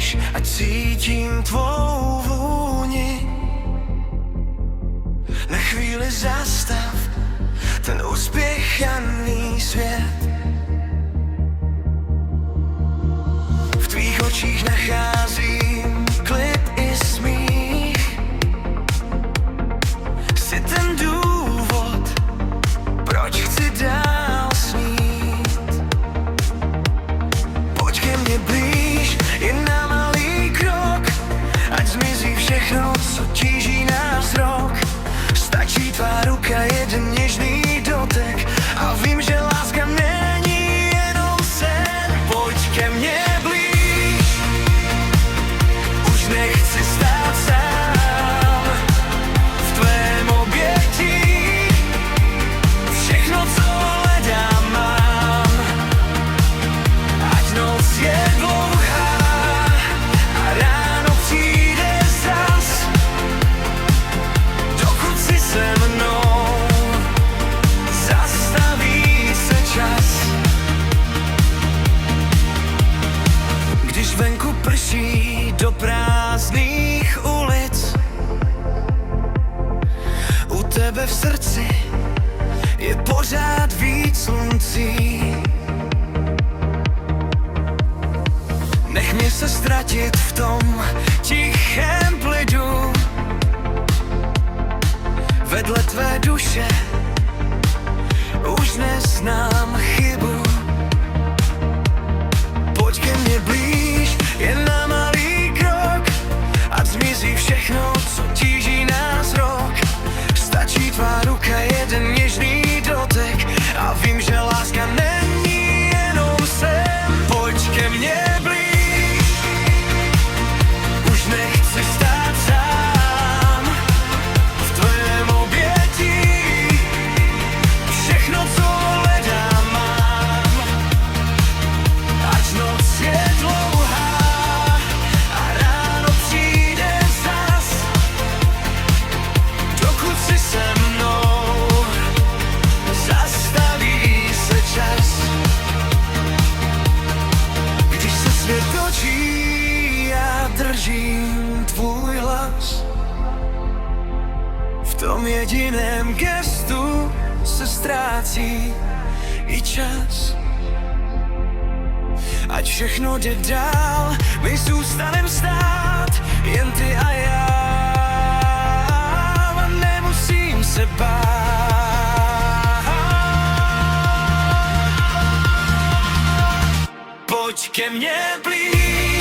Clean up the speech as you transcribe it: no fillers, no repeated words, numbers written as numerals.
blíž, ať cítím tvou vůni. Na chvíli zastav ten uspěchaný svět. V tvých očích nacházím klid i smích. Jsi ten důvod, proč chci dál snít. Pojď ke mně blíž, jen na malý krok, ať zmizí všechno, co tíží nás rok. Stačí tvá ruka, jeden něžný dotek a vím, že láska není jenom sen. Pojď ke mně blíž, už nechci stát sám v tvém obětí. Všechno, co hledám, mám. Ať noc je dlouhá a ráno přijde zas, dokud si se mnou zastaví se čas. Když venku prší do prázdných ulic, u tebe v srdci je pořád víc sluncí. Nech mě se ztratit v tom tichém klidu, vedle tvé duše už neznám chybu. Pojď ke mně blíž, jen na malý krok, ať zmizí všechno, co tíží nás rok. Stačí tvá ruka, jeden něžný dotek a vím, že láska není jenom sen. Pojď ke mně blíž, už nechci stát sám v tvém obětí. Všechno, co hledám, mám. Ať noc je dlouhá a ráno přijde zas, dokud si se mnou zastaví se čas. Když se svět točí, já držím tvůj hlas. V tom jediném gestu se ztrácí i čas. Ať všechno jde dál, my zůstanem stát, jen ty a já. Nemusím se bát. Pojď ke mně blíž.